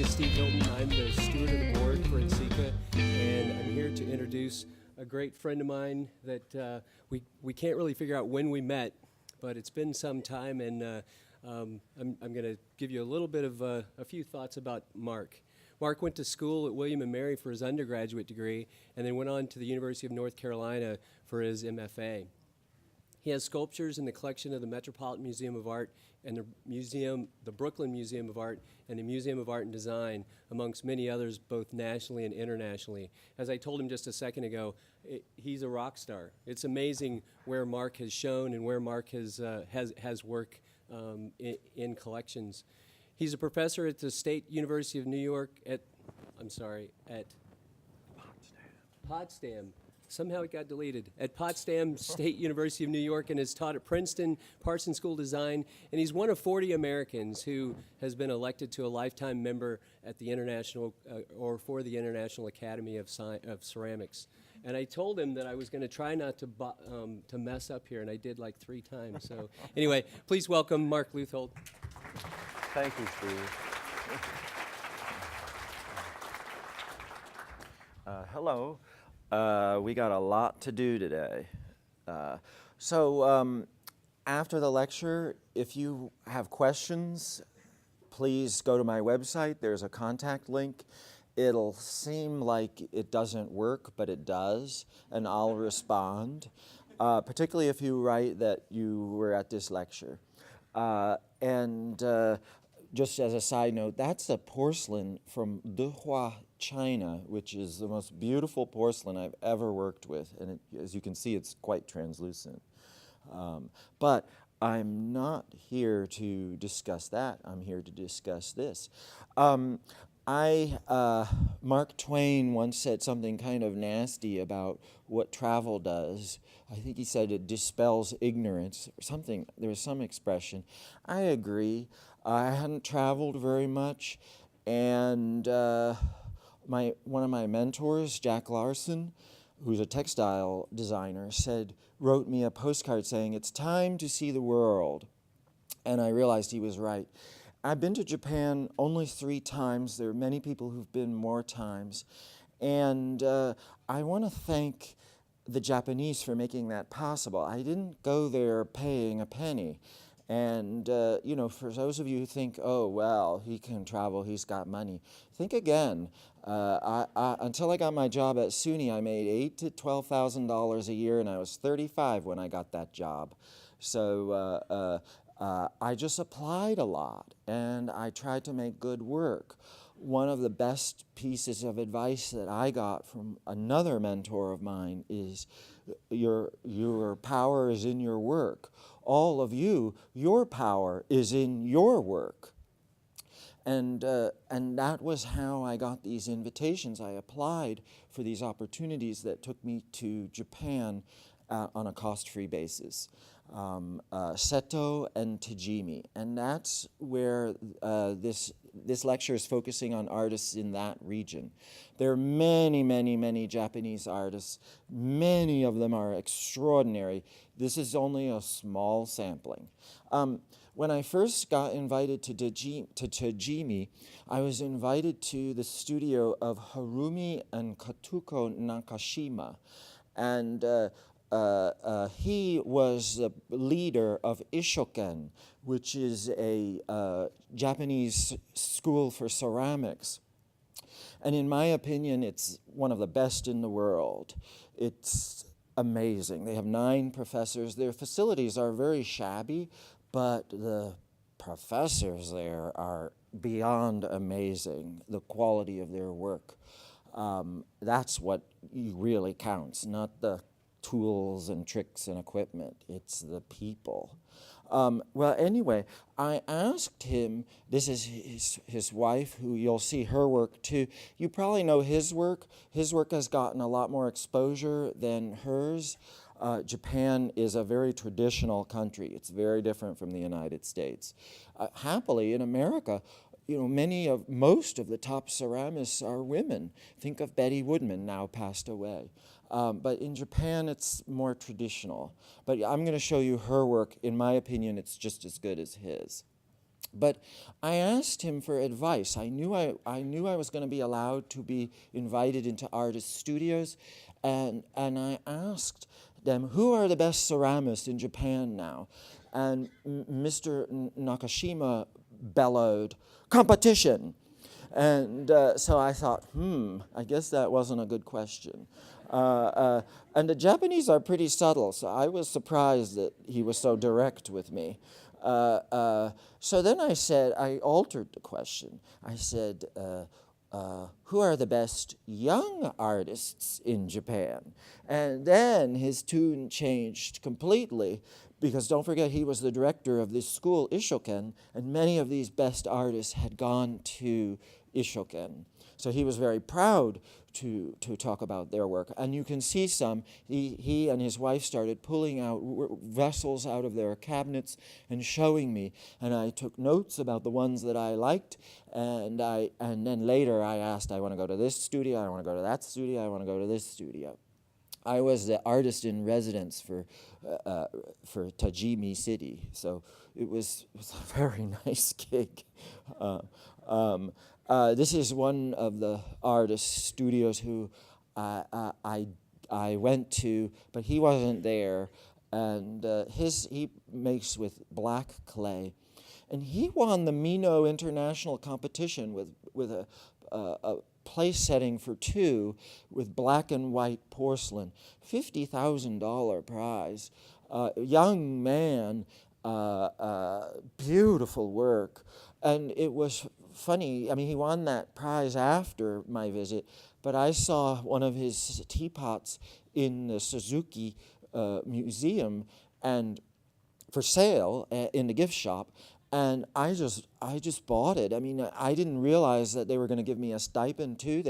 is Steve Hilton. I'm the steward of the board for NSECA, and I'm here to introduce a great friend of mine that we can't really figure out when we met, but it's been some time, and I'm going to give you a little bit of a few thoughts about Mark. Mark went to school at William & Mary for his undergraduate degree, and then went on to the University of North Carolina for his MFA. He has sculptures in the collection of the Metropolitan Museum of Art and the Brooklyn Museum of Art and the Museum of Art and Design, amongst many others, both nationally and internationally. As I told him just a second ago, he's a rock star. It's amazing where Mark has shown and where Mark has work in collections. He's a professor at the State University of New York at Potsdam. Somehow it got deleted. At Potsdam State University of New York, and has taught at Princeton, Parsons School of Design, and he's one of 40 Americans who has been elected to a lifetime member at the International, or for the International Academy of Ceramics. And I told him that I was going to try not to mess up here, and I did like 3 times. So anyway, please welcome Mark Leuthold. Thank you, Steve. Hello. We got a lot to do today. After the lecture, if you have questions, please go to my website. There's a contact link. It'll seem like it doesn't work, but it does, and I'll respond, particularly if you write that you were at this lecture. Just as a side note, that's a porcelain from Dehua, China, which is the most beautiful porcelain I've ever worked with. And as you can see, it's quite translucent. But I'm not here to discuss that. I'm here to discuss this. Mark Twain once said something kind of nasty about what travel does. I think he said it dispels ignorance or something. There was some expression. I agree. I hadn't traveled very much, and one of my mentors, Jack Larson, who's a textile designer, wrote me a postcard saying, "It's time to see the world." And I realized he was right. I've been to Japan only 3 times. There are many people who've been more times. And I want to thank the Japanese for making that possible. I didn't go there paying a penny. And, for those of you who think, oh, well, he can travel, he's got money, think again. Until I got my job at SUNY, I made $8,000 to $12,000 a year, and I was 35 when I got that job. So I just applied a lot, and I tried to make good work. One of the best pieces of advice that I got from another mentor of mine is your power is in your work. All of you, your power is in your work. And that was how I got these invitations. I applied for these opportunities that took me to Japan on a cost-free basis. Seto and Tajimi, and that's where this lecture is focusing on artists in that region. There are many, many, many Japanese artists. Many of them are extraordinary. This is only a small sampling. When I first got invited to Tajimi, I was invited to the studio of Harumi and Katuko Nakashima, and he was the leader of Ishoken, which is a Japanese school for ceramics. And in my opinion, it's one of the best in the world. It's amazing. They have 9 professors. Their facilities are very shabby, but the professors there are beyond amazing, the quality of their work. That's what really counts, not the tools and tricks and equipment. It's the people. Well, anyway, I asked him, this is his wife, who you'll see her work too. You probably know his work. His work has gotten a lot more exposure than hers. Japan is a very traditional country. It's very different from the United States. Happily, in America, most of the top ceramists are women. Think of Betty Woodman, now passed away. But in Japan, it's more traditional. But I'm going to show you her work. In my opinion, it's just as good as his. But I asked him for advice. I knew I was going to be allowed to be invited into artist studios, and I asked them, who are the best ceramists in Japan now? And Mr. Nakashima bellowed, competition. And so I thought, I guess that wasn't a good question. And the Japanese are pretty subtle, so I was surprised that he was so direct with me. So then I altered the question. I said, who are the best young artists in Japan? And then his tune changed completely, because don't forget, he was the director of this school, Ishoken, and many of these best artists had gone to Ishoken. So he was very proud to talk about their work. And you can see some. He and his wife started pulling out vessels out of their cabinets and showing me. And I took notes about the ones that I liked. And then later I asked, I want to go to this studio, I want to go to that studio, I want to go to this studio. I was the artist in residence for Tajimi City, so it was a very nice gig. This is one of the artist studios who I went to, but he wasn't there, and he makes with black clay, and he won the Mino International Competition with a place setting for 2 with black and white porcelain, $50,000 prize. Young man, beautiful work. And it was funny, I mean, he won that prize after my visit, but I saw one of his teapots in the Suzuki Museum and for sale in the gift shop. And I just bought it. I mean, I didn't realize that they were going to give me a stipend too.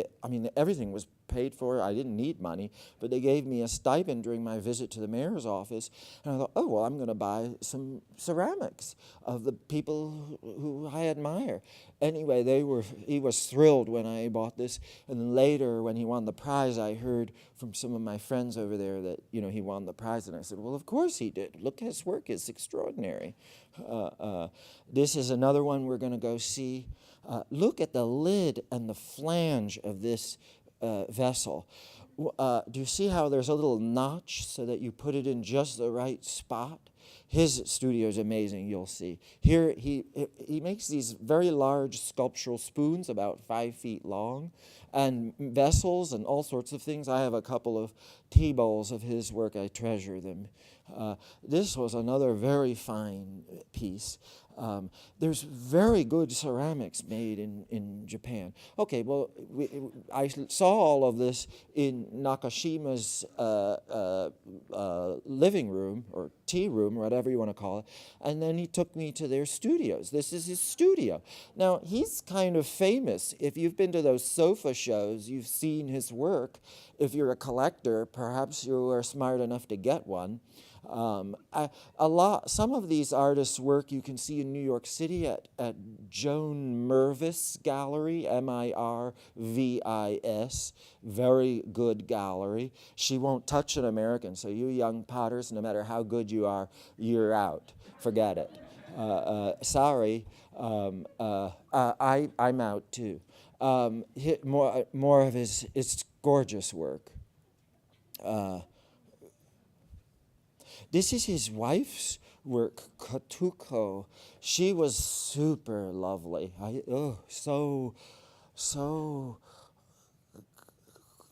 Everything was paid for. I didn't need money, but they gave me a stipend during my visit to the mayor's office. And I thought, oh, well, I'm going to buy some ceramics of the people who I admire. Anyway, he was thrilled when I bought this. And then later, when he won the prize, I heard from some of my friends over there that, he won the prize. And I said, well, of course he did. Look, his work is extraordinary. This is another one we're going to go see. Look at the lid and the flange of this vessel. Do you see how there's a little notch so that you put it in just the right spot? His studio is amazing, you'll see. Here he makes these very large sculptural spoons about 5 feet long and vessels and all sorts of things. I have a couple of tea bowls of his work. I treasure them. This was another very fine piece. There's very good ceramics made in Japan. Okay, well, I saw all of this in Nakashima's living room or tea room, whatever you want to call it, and then he took me to their studios. This is his studio. Now, he's kind of famous. If you've been to those sofa shows, you've seen his work. If you're a collector, perhaps you are smart enough to get one. Some of these artists' work you can see in New York City at Joan Mirvis Gallery, Mirvis, very good gallery. She won't touch an American, so you young potters, no matter how good you are, you're out. Forget it. Sorry, I'm out too. More of it's gorgeous work. This is his wife's work, Katuko. She was super lovely. So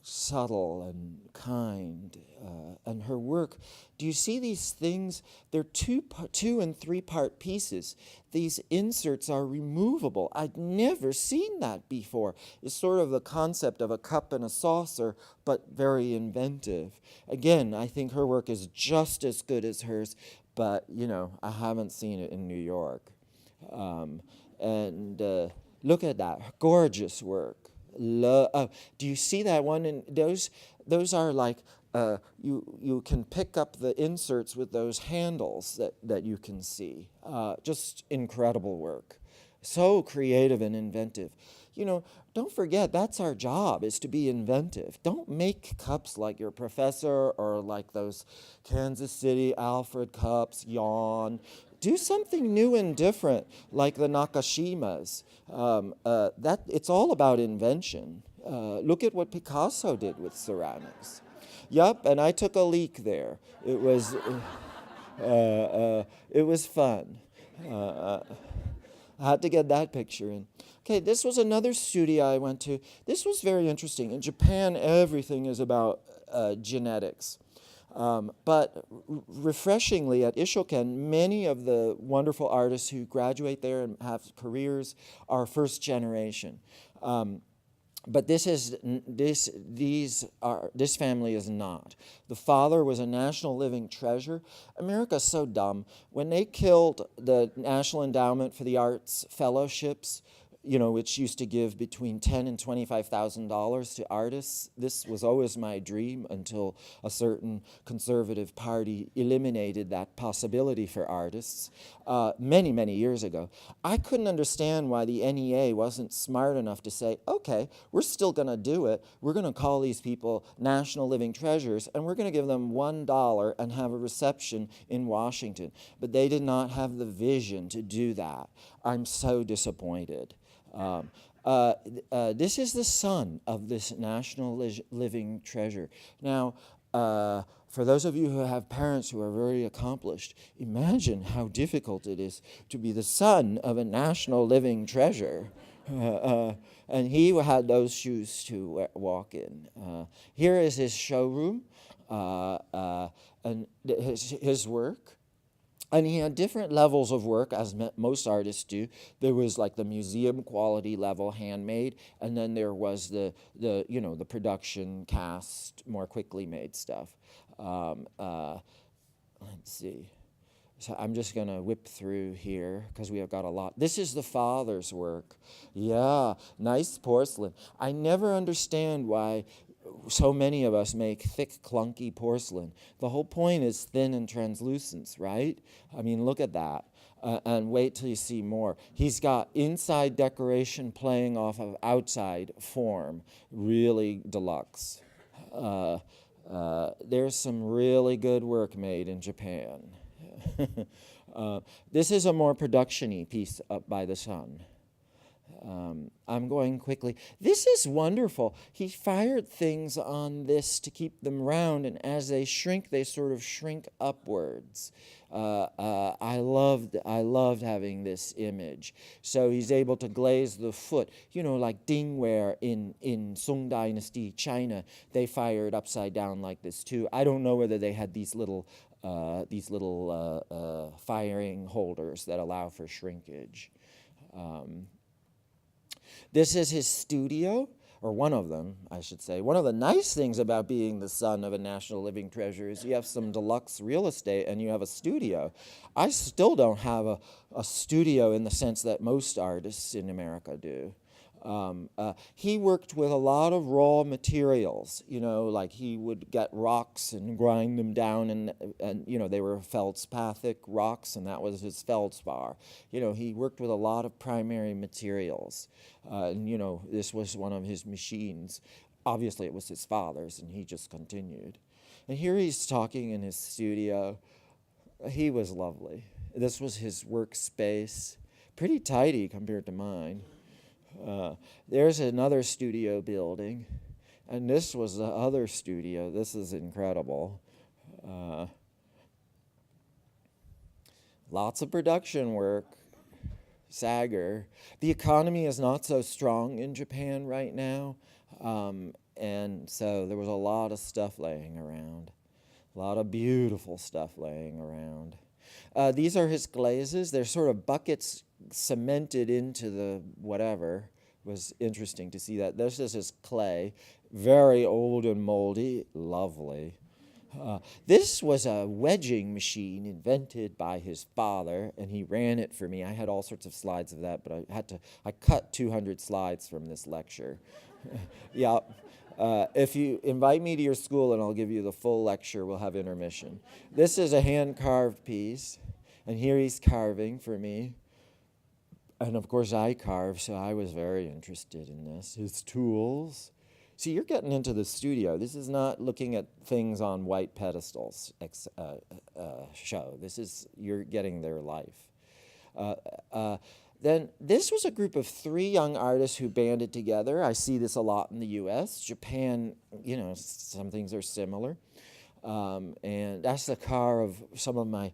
subtle and kind. And her work, do you see these things? They're 2 and 3 part pieces. These inserts are removable. I'd never seen that before. It's sort of the concept of a cup and a saucer, but very inventive. Again, I think her work is just as good as hers, but, I haven't seen it in New York. Look at that, gorgeous work. Do you see that one? And those are like you can pick up the inserts with those handles that you can see. Just incredible work, so creative and inventive. Don't forget, that's our job, is to be inventive. Don't make cups like your professor or like those Kansas City Alfred cups, yawn. do something new and different, like the Nakashimas. That it's all about invention. Look at what Picasso did with ceramics. Yup, and I took a leak there. It was fun. I had to get that picture in. Okay, this was another studio I went to. This was very interesting. In Japan, everything is about genetics. But refreshingly, at Ishoken, many of the wonderful artists who graduate there and have careers are first generation. But this family is not. The father was a National Living Treasure. America's so dumb. When they killed the National Endowment for the Arts fellowships, which used to give between $10,000 and $25,000 to artists. This was always my dream until a certain conservative party eliminated that possibility for artists many, many years ago. I couldn't understand why the NEA wasn't smart enough to say, okay, we're still going to do it. We're going to call these people National Living Treasures, and we're going to give them $1 and have a reception in Washington. But they did not have the vision to do that. I'm so disappointed. This is the son of this National Living Treasure. Now, for those of you who have parents who are very accomplished, imagine how difficult it is to be the son of a National Living Treasure. And he had those shoes to walk in. Here is his showroom and his work. And he had different levels of work, as most artists do. There was like the museum quality level, handmade, and then there was the production, cast, more quickly made stuff. Let's see. So I'm just going to whip through here because we have got a lot. This is the father's work. Yeah, nice porcelain. I never understand why so many of us make thick, clunky porcelain. The whole point is thin and translucence, right? I mean, look at that. And wait till you see more. He's got inside decoration playing off of outside form. Really deluxe. There's some really good work made in Japan. This is a more production-y piece up by the sun. I'm going quickly. This is wonderful. He fired things on this to keep them round, and as they shrink, they sort of shrink upwards. I loved having this image. So he's able to glaze the foot, like dingware in Song Dynasty China. They fired upside down like this too. I don't know whether they had these little firing holders that allow for shrinkage. This is his studio, or one of them, I should say. One of the nice things about being the son of a National Living Treasure is you have some deluxe real estate and you have a studio. I still don't have a studio in the sense that most artists in America do. He worked with a lot of raw materials, like he would get rocks and grind them down, and they were feldspathic rocks, and that was his feldspar. He worked with a lot of primary materials, and this was one of his machines. Obviously, it was his father's, and he just continued. And here he's talking in his studio. He was lovely. This was his workspace, pretty tidy compared to mine. There's another studio building, and this was the other studio. This is incredible. Lots of production work. Sager. The economy is not so strong in Japan right now, and so there was a lot of stuff laying around. A lot of beautiful stuff laying around. These are his glazes. They're sort of buckets cemented into the whatever. It was interesting to see that. This is his clay, very old and moldy, lovely. This was a wedging machine invented by his father, and he ran it for me. I had all sorts of slides of that, but I cut 200 slides from this lecture. Yeah. If you invite me to your school and I'll give you the full lecture, we'll have intermission. This is a hand-carved piece, and here he's carving for me. And of course I carve, so I was very interested in this. His tools, See, you're getting into the studio. This is not looking at things on white pedestals show. You're getting their life. Then this was a group of 3 young artists who banded together. I see this a lot in the U.S. Japan, some things are similar. And that's the car of some of my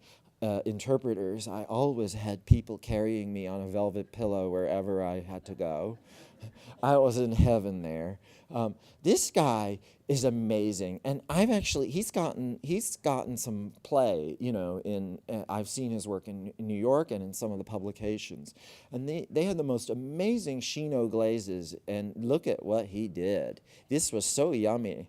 interpreters. I always had people carrying me on a velvet pillow wherever I had to go. I was in heaven there. This guy is amazing, and he's gotten some play, I've seen his work in New York and in some of the publications, and they had the most amazing chino glazes, and look at what he did. This was so yummy.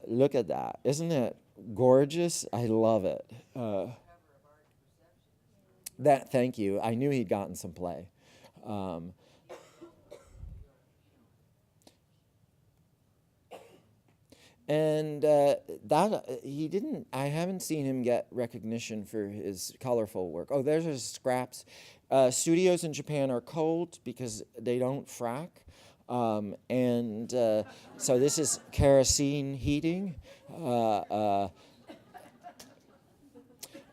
Look at that. Isn't it gorgeous? I love it. Thank you. I knew he'd gotten some play. And he didn't. I haven't seen him get recognition for his colorful work. Oh, there's his scraps. Studios in Japan are cold because they don't frack, so this is kerosene heating.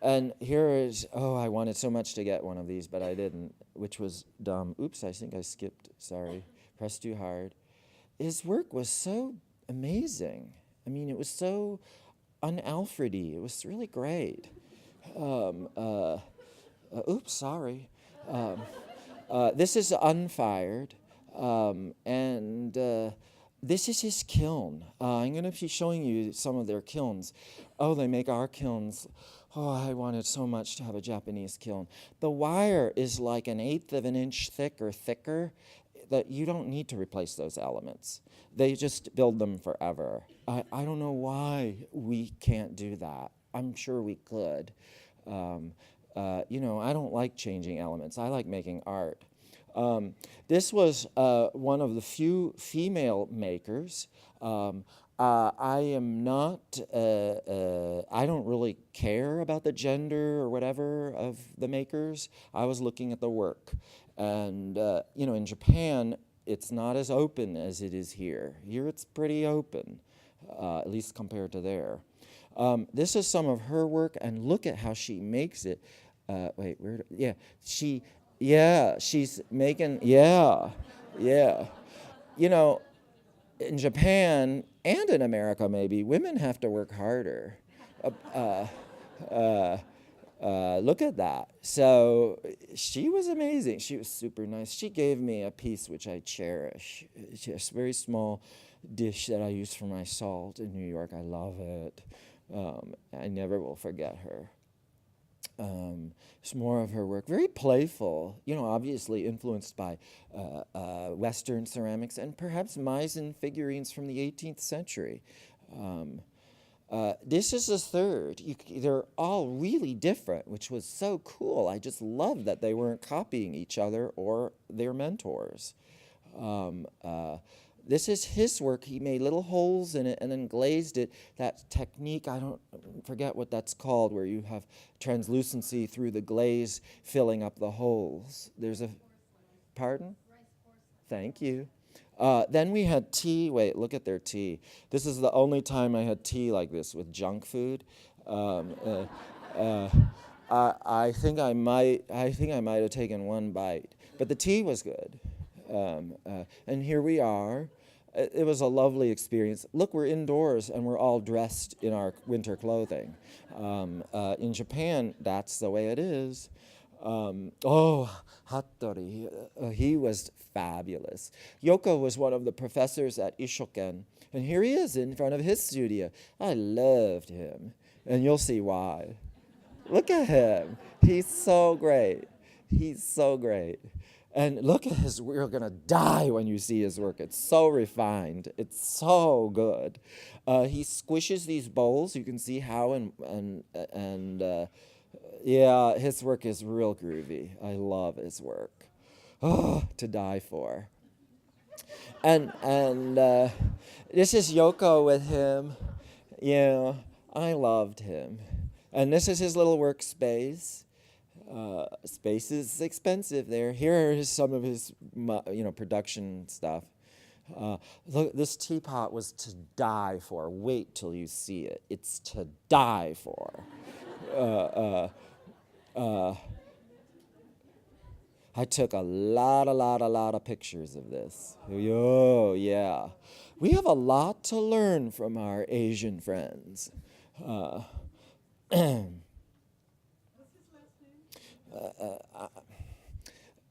And here is. Oh, I wanted so much to get one of these, but I didn't, which was dumb. Oops, I think I skipped. Sorry, pressed too hard. His work was so amazing. I mean, it was so un-Alfred-y. It was really great. Oops, sorry. This is unfired, and this is his kiln. I'm going to be showing you some of their kilns. Oh, they make our kilns. Oh, I wanted so much to have a Japanese kiln. The wire is like 1/8 of an inch thick or thicker. That you don't need to replace those elements. They just build them forever. I don't know why we can't do that. I'm sure we could. I don't like changing elements. I like making art. This was one of the few female makers. I am not, I don't really care about the gender or whatever of the makers. I was looking at the work. And, in Japan, it's not as open as it is here. Here it's pretty open, at least compared to there. This is some of her work, and look at how she makes it. She's making, in Japan and in America maybe, women have to work harder. Look at that. So she was amazing. She was super nice. She gave me a piece which I cherish. It's a very small dish that I use for my salt in New York. I love it. I never will forget her. It's more of her work. Very playful, obviously influenced by Western ceramics and perhaps Meissen figurines from the 18th century. This is the third. They're all really different, which was so cool. I just love that they weren't copying each other or their mentors. This is his work. He made little holes in it and then glazed it. That technique, I don't forget what that's called, where you have translucency through the glaze filling up the holes. There's a, pardon? Thank you. Then we had tea. Wait, look at their tea. This is the only time I had tea like this with junk food. I think I might have taken one bite, but the tea was good. And here we are. It was a lovely experience. Look, we're indoors and we're all dressed in our winter clothing. In Japan, that's the way it is. Hattori, he was fabulous. Yoko was one of the professors at Ishoken, and here he is in front of his studio. I loved him, and you'll see why. Look at him. He's so great. He's so great. And look at his work. You're going to die when you see his work. It's so refined. It's so good. He squishes these bowls. You can see how his work is real groovy. I love his work. Oh, to die for. And this is Yoko with him. Yeah, I loved him. And this is his little workspace. Space is expensive there. Here is some of his, production stuff. Look, this teapot was to die for. Wait till you see it. It's to die for. I took a lot of pictures of this. Oh, yeah. We have a lot to learn from our Asian friends.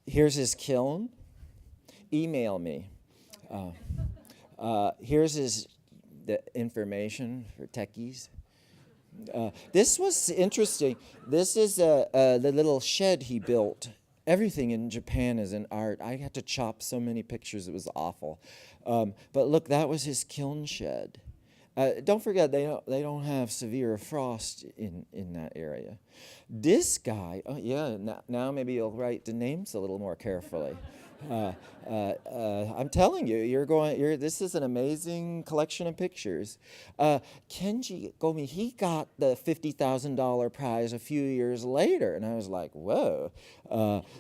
Here's his kiln. Email me. Here's the information for techies. This was interesting. This is the little shed he built. Everything in Japan is an art. I had to chop so many pictures, it was awful. But look, that was his kiln shed. Don't forget, they don't have severe frost in that area. This guy, now maybe you'll write the names a little more carefully. I'm telling you, this is an amazing collection of pictures. Kenji Gomi, he got the $50,000 prize a few years later, and I was like, whoa,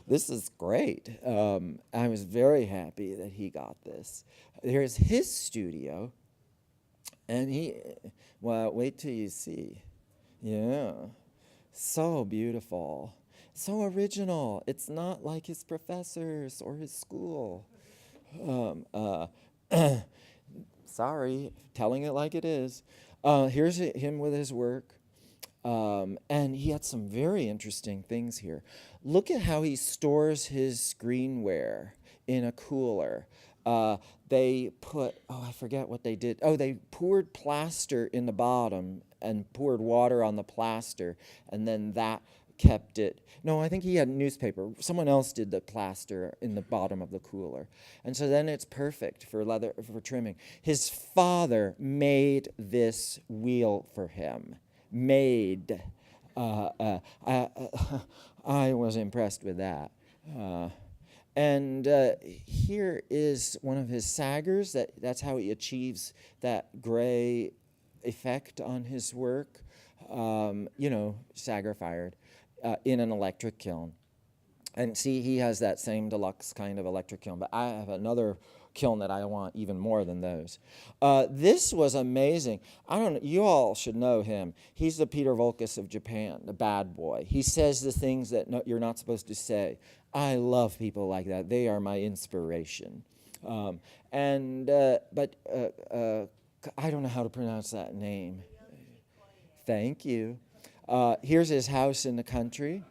this is great. I was very happy that he got this. Here's his studio, and wait till you see. Yeah, so beautiful. So original. It's not like his professors or his school. Sorry, telling it like it is. Here's him with his work. And he had some very interesting things here. Look at how he stores his screenware in a cooler. They put, I forget what they did. Oh, they poured plaster in the bottom and poured water on the plaster, and then that kept it. No, I think he had newspaper. Someone else did the plaster in the bottom of the cooler. And so then it's perfect for trimming. His father made this wheel for him. I was impressed with that. And here is one of his saggers. That's how he achieves that gray effect on his work. Sagger fired. In an electric kiln. And see, he has that same deluxe kind of electric kiln, but I have another kiln that I want even more than those. This was amazing. You all should know him. He's the Peter Voulkos of Japan, the bad boy. He says the things that you're not supposed to say. I love people like that. They are my inspiration. But I don't know how to pronounce that name. Thank you. Here's his house in the country,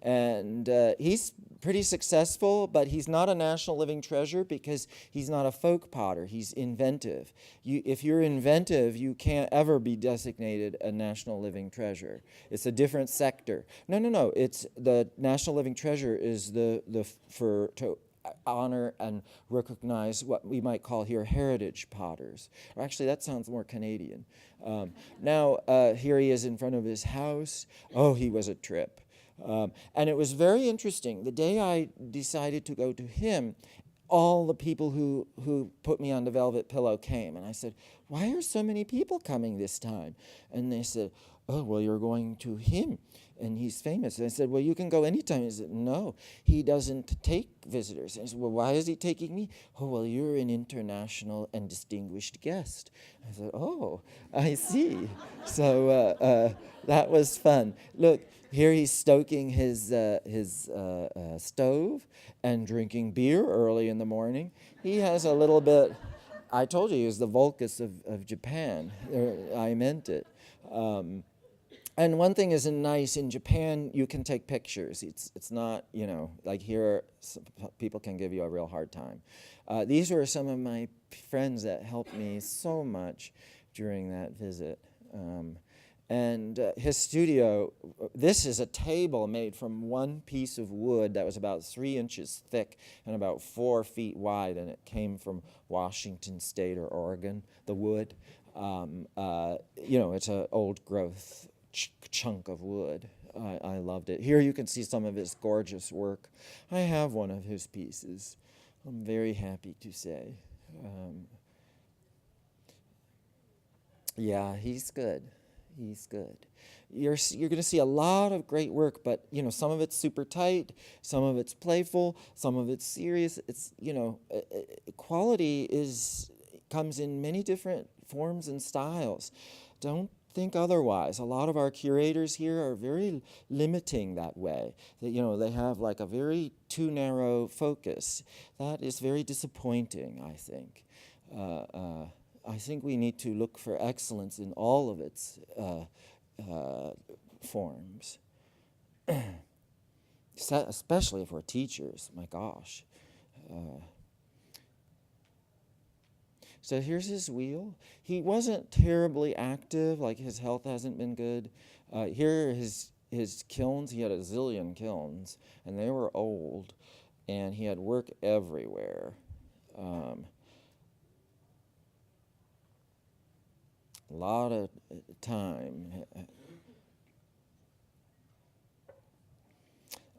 and he's pretty successful, but he's not a National Living Treasure because he's not a folk potter. He's inventive. If you're inventive, you can't ever be designated a National Living Treasure. It's a different sector. No. It's the National Living Treasure is to honor and recognize what we might call here heritage potters. Or actually, that sounds more Canadian. Now, here he is in front of his house. Oh, he was a trip. And it was very interesting. The day I decided to go to him, all the people who put me on the velvet pillow came. And I said, why are so many people coming this time? And they said, oh, well, you're going to him, and he's famous. And I said, well, you can go anytime. He said, no, he doesn't take visitors. And I said, well, why is he taking me? Oh, well, you're an international and distinguished guest. I said, oh, I see. So that was fun. Look, here he's stoking his stove and drinking beer early in the morning. He has a little bit, I told you he was the Voulkos of Japan. I meant it. And one thing is nice, in Japan, you can take pictures. It's not, like here, people can give you a real hard time. These were some of my friends that helped me so much during that visit. And his studio, this is a table made from one piece of wood that was about 3 inches thick and about 4 feet wide, and it came from Washington State or Oregon, the wood. It's an old growth chunk of wood. I loved it. Here you can see some of his gorgeous work. I have one of his pieces. I'm very happy to say. Yeah, he's good. He's good. You're going to see a lot of great work, but some of it's super tight, some of it's playful, some of it's serious. It's quality comes in many different forms and styles. Don't think otherwise. A lot of our curators here are very limiting that way. They have like a very too narrow focus. That is very disappointing, I think. I think we need to look for excellence in all of its forms, especially if we're teachers. My gosh. So here's his wheel. He wasn't terribly active, like his health hasn't been good. Here are his kilns. He had a zillion kilns, and they were old, and he had work everywhere. A lot of time.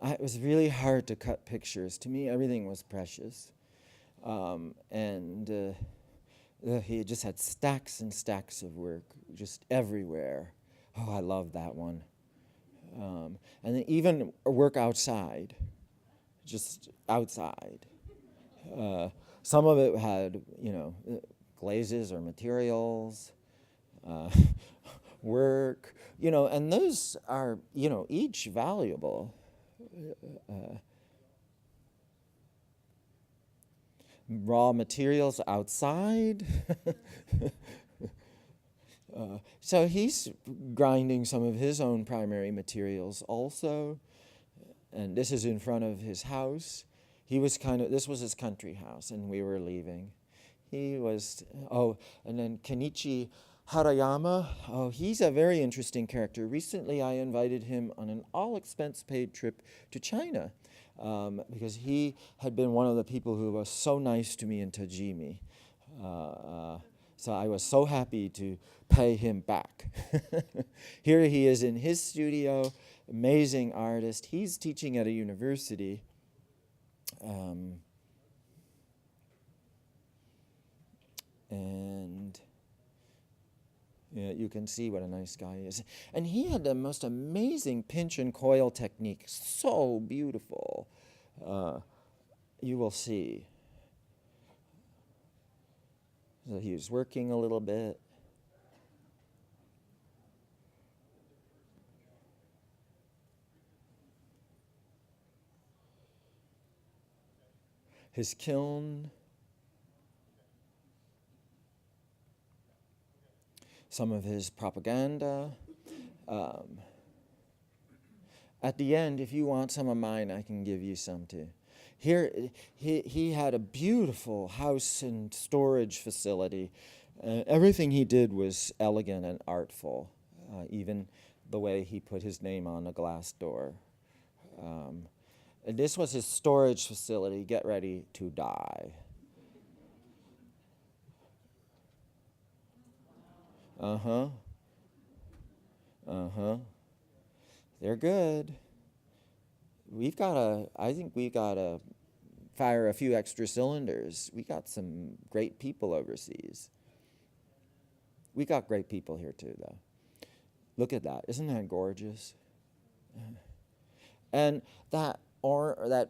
It was really hard to cut pictures. To me, everything was precious. He just had stacks and stacks of work, just everywhere. Oh, I love that one. And then even work outside, just outside. Some of it had, glazes or materials, work, and those are, each valuable. Raw materials outside. So he's grinding some of his own primary materials also. And this is in front of his house. This was his country house, and we were leaving. And then Kenichi Harayama, he's a very interesting character. Recently I invited him on an all-expense-paid trip to China because he had been one of the people who was so nice to me in Tajimi. So I was so happy to pay him back. Here he is in his studio, amazing artist. He's teaching at a university. You can see what a nice guy he is. And he had the most amazing pinch and coil technique, so beautiful. You will see. So he was working a little bit. His kiln. Some of his propaganda. At the end, if you want some of mine, I can give you some too. Here, he had a beautiful house and storage facility. Everything he did was elegant and artful, even the way he put his name on a glass door. And this was his storage facility. Get ready to die. They're good. I think we've got to fire a few extra cylinders. We got some great people overseas. We got great people here too, though. Look at that. Isn't that gorgeous? And that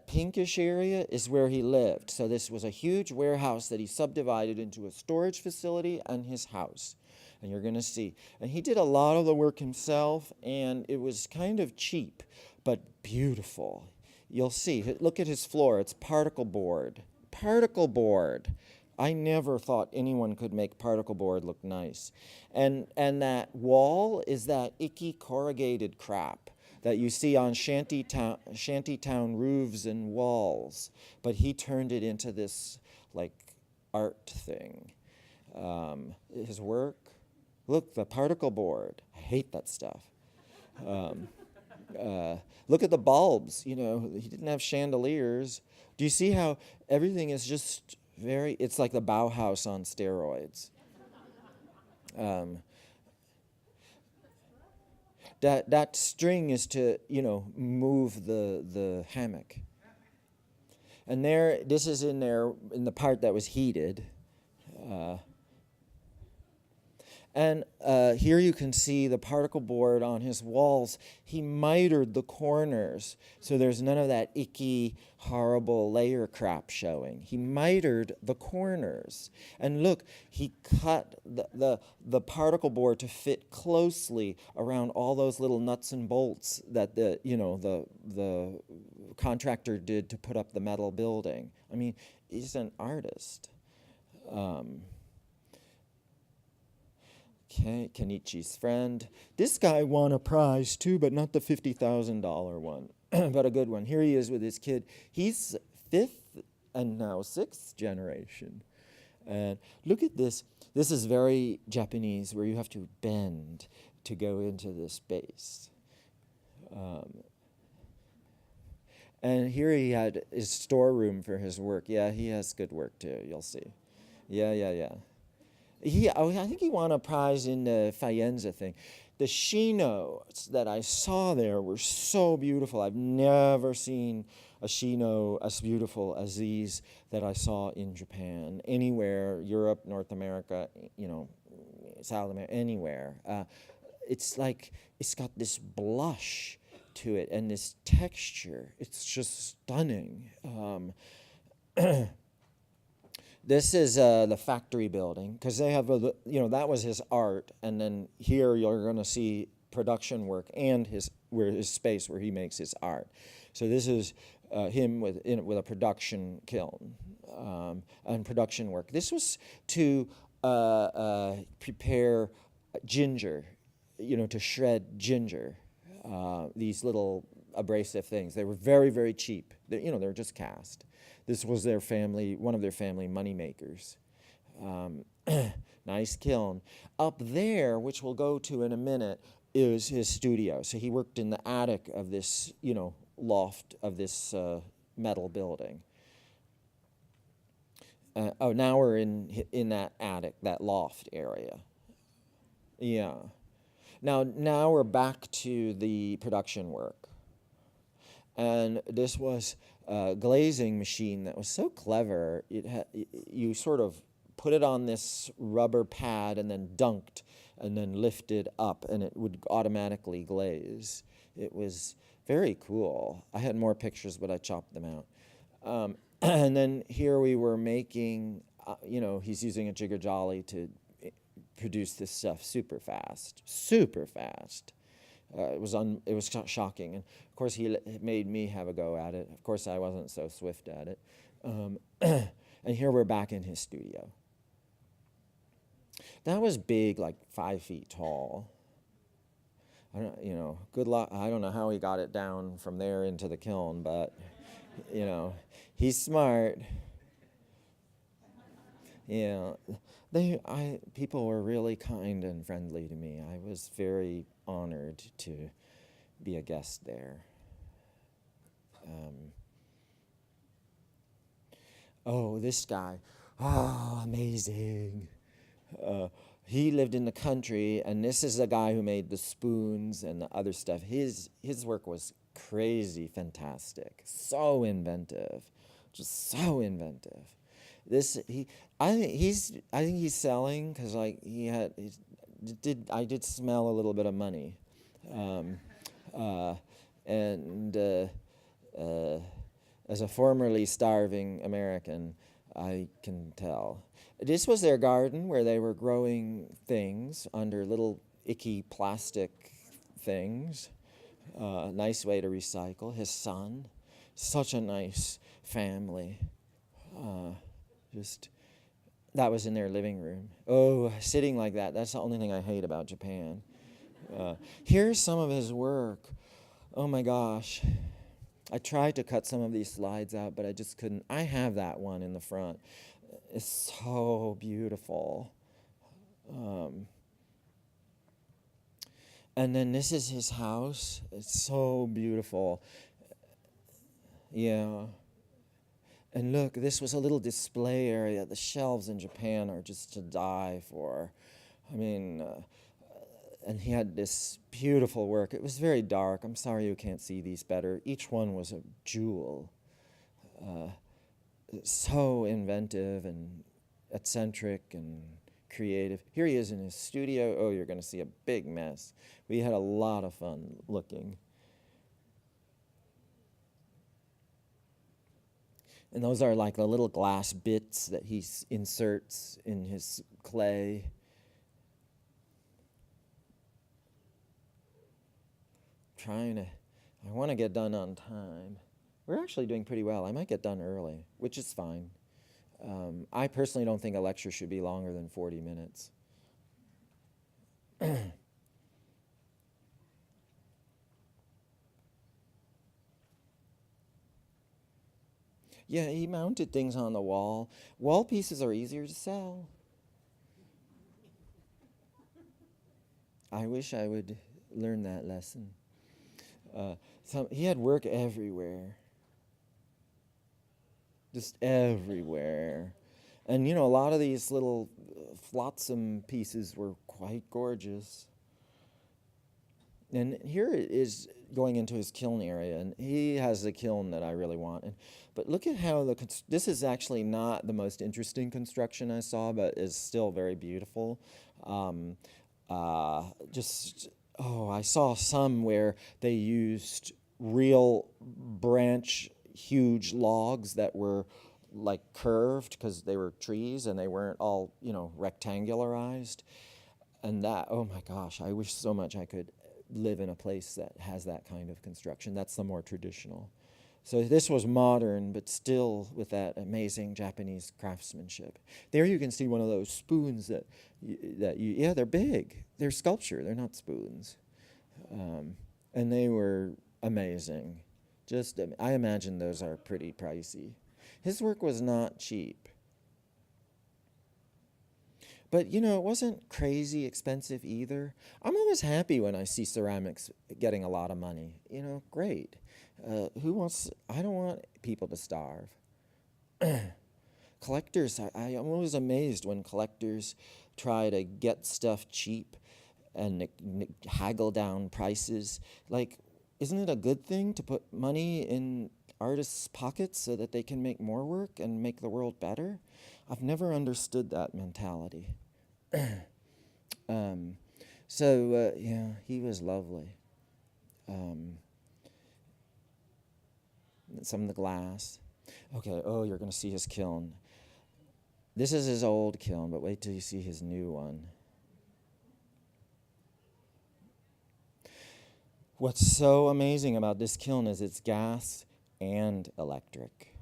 pinkish area is where he lived. So this was a huge warehouse that he subdivided into a storage facility and his house. And you're going to see. And he did a lot of the work himself, and it was kind of cheap, but beautiful. You'll see. Look at his floor. It's particle board. Particle board. I never thought anyone could make particle board look nice. And that wall is that icky corrugated crap that you see on shantytown roofs and walls. But he turned it into this, like, art thing. His work. Look, the particle board. I hate that stuff. Look at the bulbs. He didn't have chandeliers. Do you see how everything is just it's like the Bauhaus on steroids. That string is to, move the hammock. And this is in the part that was heated. And here you can see the particle board on his walls. He mitered the corners, so there's none of that icky, horrible layer crap showing. He mitered the corners. And look, he cut the particle board to fit closely around all those little nuts and bolts that the contractor did to put up the metal building. I mean, he's an artist. Okay, Kenichi's friend. This guy won a prize too, but not the $50,000 one, but a good one. Here he is with his kid. He's fifth and now sixth generation. And look at this. This is very Japanese, where you have to bend to go into this space. And here he had his storeroom for his work. Yeah, he has good work too, you'll see. Yeah. I think he won a prize in the Faenza thing. The Shinos that I saw there were so beautiful. I've never seen a Shino as beautiful as these that I saw in Japan. Anywhere, Europe, North America, South America, anywhere. It's like it's got this blush to it and this texture. It's just stunning. This is the factory building, because they have, that was his art, and then here you're going to see production work and his space where he makes his art. So this is him with a production kiln and production work. This was to prepare ginger, to shred ginger. These little abrasive things. They were very, very cheap. They were just cast. This was one of their family money makers. Nice kiln. Up there, which we'll go to in a minute, is his studio. So he worked in the attic of this, loft of this metal building. Now we're in that attic, that loft area. Yeah. Now we're back to the production work. And this was a glazing machine that was so clever. You sort of put it on this rubber pad and then dunked and then lifted up, and it would automatically glaze. It was very cool. I had more pictures, but I chopped them out. And then here we were making, he's using a jigger jolly to produce this stuff super fast. It was shocking, and of course he made me have a go at it. Of course I wasn't so swift at it. And here we're back in his studio. That was big, like 5 feet tall. Good luck. I don't know how he got it down from there into the kiln, but he's smart. Yeah, people were really kind and friendly to me. I was very honored to be a guest there. This guy, amazing. He lived in the country, and this is the guy who made the spoons and the other stuff. His work was crazy fantastic, so inventive, just so inventive. I think he's selling, because I did smell a little bit of money, and as a formerly starving American, I can tell. This was their garden where they were growing things under little icky plastic things. Nice way to recycle. His son, such a nice family. That was in their living room. Oh, sitting like that, that's the only thing I hate about Japan. Here's some of his work. Oh my gosh. I tried to cut some of these slides out, but I just couldn't. I have that one in the front. It's so beautiful. And then this is his house. It's so beautiful. Yeah. And look, this was a little display area. The shelves in Japan are just to die for. I mean, and he had this beautiful work. It was very dark. I'm sorry you can't see these better. Each one was a jewel. So inventive and eccentric and creative. Here he is in his studio. Oh, you're going to see a big mess. We had a lot of fun looking. And those are like the little glass bits that he inserts in his clay. I want to get done on time. We're actually doing pretty well. I might get done early, which is fine. I personally don't think a lecture should be longer than 40 minutes. Yeah, he mounted things on the wall. Wall pieces are easier to sell. I wish I would learn that lesson. He had work everywhere. Just everywhere. And, a lot of these little flotsam pieces were quite gorgeous. And here it is going into his kiln area, and he has the kiln that I really want. But look at how this is actually not the most interesting construction I saw, but is still very beautiful. I saw some where they used real huge logs that were like curved because they were trees and they weren't all, rectangularized. And that, oh my gosh, I wish so much I could live in a place that has that kind of construction. That's the more traditional. So this was modern, but still with that amazing Japanese craftsmanship. There you can see one of those spoons they're big. They're sculpture, they're not spoons. And they were amazing. I imagine those are pretty pricey. His work was not cheap. But, it wasn't crazy expensive either. I'm always happy when I see ceramics getting a lot of money. Great. I don't want people to starve. Collectors, I'm always amazed when collectors try to get stuff cheap and haggle down prices. Like, isn't it a good thing to put money in artists' pockets so that they can make more work and make the world better? I've never understood that mentality. He was lovely. Some of the glass. Okay, you're going to see his kiln. This is his old kiln, but wait till you see his new one. What's so amazing about this kiln is it's gas and electric.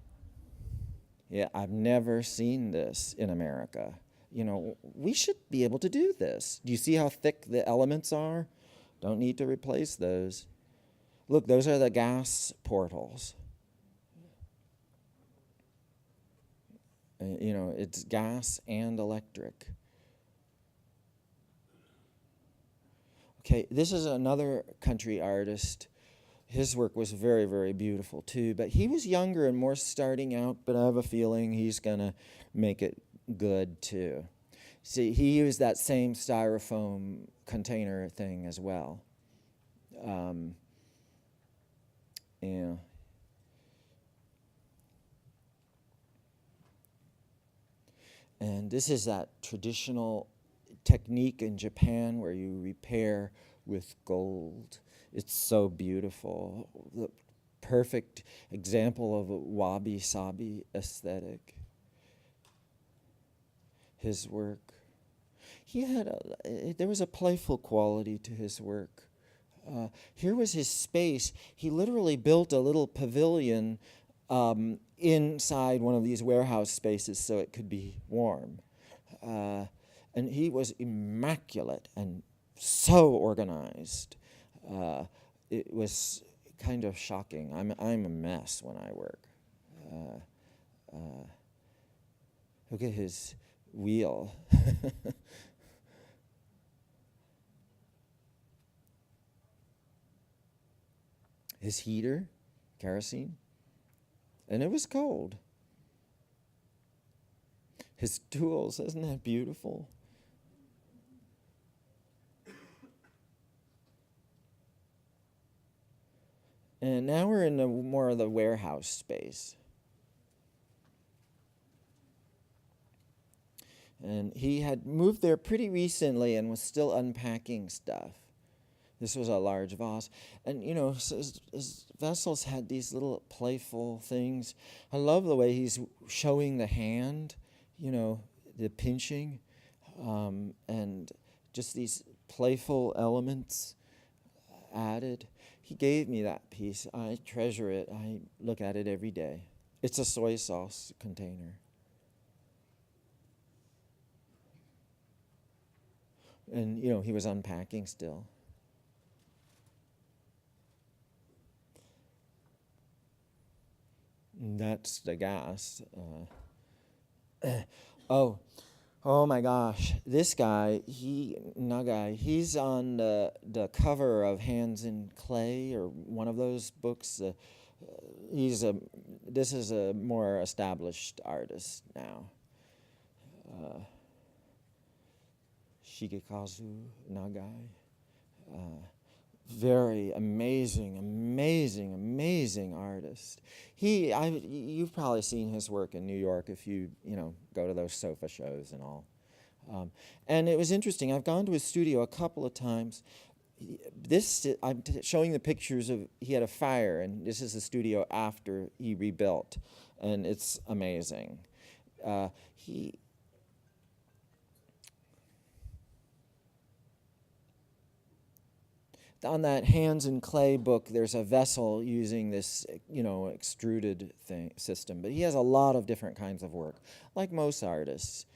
Yeah, I've never seen this in America. We should be able to do this. Do you see how thick the elements are? Don't need to replace those. Look, those are the gas portals. It's gas and electric. Okay, this is another country artist. His work was very, very beautiful too, but he was younger and more starting out, but I have a feeling he's going to make it good too. See, he used that same styrofoam container thing as well. Yeah. And this is that traditional technique in Japan where you repair with gold. It's so beautiful. The perfect example of a wabi-sabi aesthetic. His work. There was a playful quality to his work. Here was his space. He literally built a little pavilion inside one of these warehouse spaces so it could be warm. And he was immaculate and so organized. It was kind of shocking. I'm a mess when I work. Look at his wheel. His heater, kerosene, and it was cold. His tools, isn't that beautiful? And now we're in more of the warehouse space. And he had moved there pretty recently and was still unpacking stuff. This was a large vase. And, you know, his vessels had these little playful things. I love the way he's showing the hand, you know, the pinching, and just these playful elements added. He gave me that piece. I treasure it. I look at it every day. It's a soy sauce container. And, you know, he was unpacking still. And that's the gas. Oh my gosh. This guy, he's on the cover of Hands in Clay, or one of those books. This is a more established artist now. Shigekazu Nagai. Very amazing artist. You've probably seen his work in New York if you go to those sofa shows and all. And it was interesting. I've gone to his studio a couple of times. I'm showing the pictures of, he had a fire, and this is the studio after he rebuilt, and it's amazing. On that Hands in Clay book, there's a vessel using this, extruded system. But he has a lot of different kinds of work, like most artists.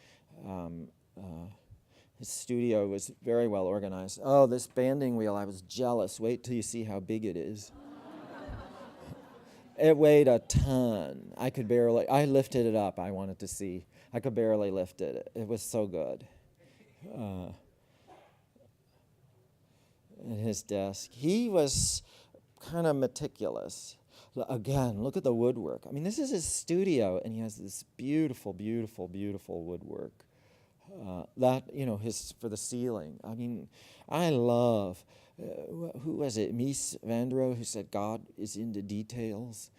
His studio was very well organized. Oh, this banding wheel, I was jealous. Wait till you see how big it is. It weighed a ton. I lifted it up. I wanted to see. I could barely lift it. It was so good. At his desk. He was kind of meticulous. Again, look at the woodwork. I mean, this is his studio, and he has this beautiful, beautiful, beautiful woodwork. For the ceiling. I mean, I love, who was it, Mies van der Rohe, who said God is in the details.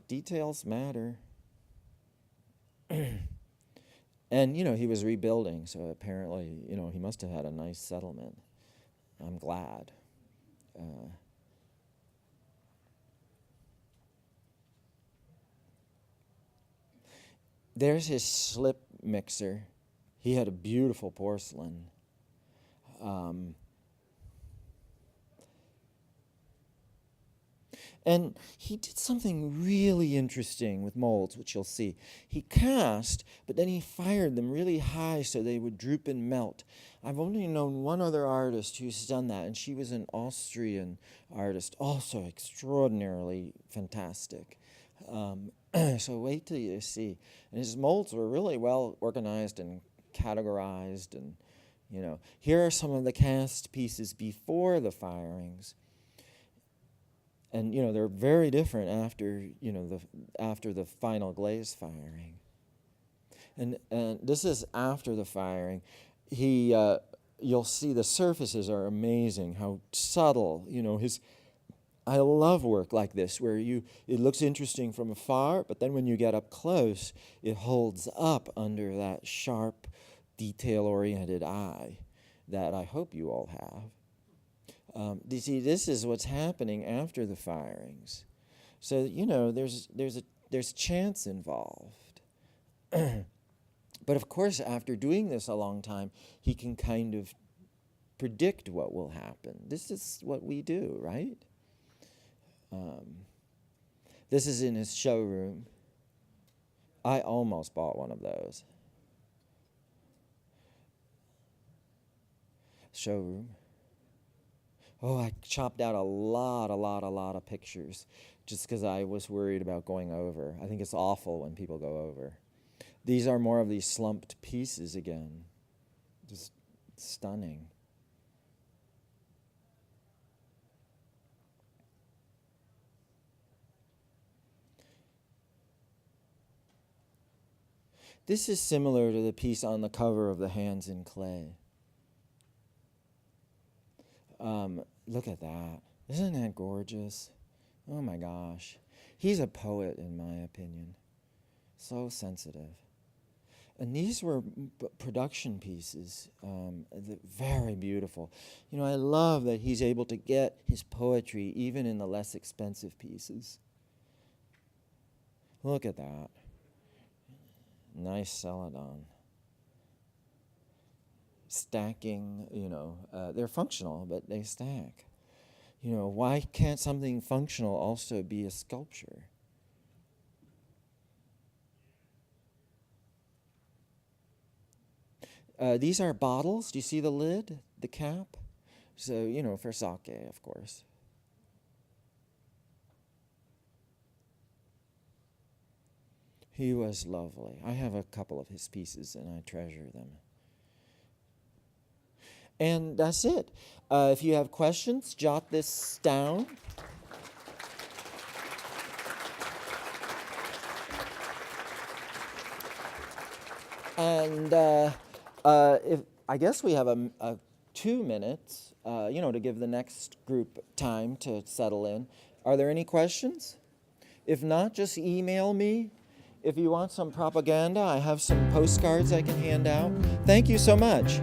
Details matter. And, he was rebuilding, so apparently, he must have had a nice settlement. I'm glad. There's his slip mixer. He had a beautiful porcelain. And he did something really interesting with molds, which you'll see. He cast, but then he fired them really high so they would droop and melt. I've only known one other artist who's done that, and she was an Austrian artist, also extraordinarily fantastic. So wait till you see. And his molds were really well organized and categorized. And, here are some of the cast pieces before the firings. And, they're very different after, after the final glaze firing. And this is after the firing. You'll see the surfaces are amazing, how subtle, I love work like this, where it looks interesting from afar, but then when you get up close, it holds up under that sharp, detail-oriented eye that I hope you all have. You see, this is what's happening after the firings. So, there's chance involved. But of course, after doing this a long time, he can kind of predict what will happen. This is what we do, right? This is in his showroom. I almost bought one of those. Showroom. Oh, I chopped out a lot of pictures just because I was worried about going over. I think it's awful when people go over. These are more of these slumped pieces again. Just stunning. This is similar to the piece on the cover of the Hands in Clay. Look at that. Isn't that gorgeous? Oh my gosh. He's a poet, in my opinion. So sensitive. And these were production pieces, very beautiful. You know, I love that he's able to get his poetry even in the less expensive pieces. Look at that. Nice celadon. Stacking, you know, they're functional, but they stack. You know, why can't something functional also be a sculpture? These are bottles. Do you see the lid, the cap? So, you know, for sake, of course. He was lovely. I have a couple of his pieces, and I treasure them. And that's it. If you have questions, jot this down. And if I guess we have a 2 minutes, you know, to give the next group time to settle in. Are there any questions? If not, just email me. If you want some propaganda, I have some postcards I can hand out. Thank you so much.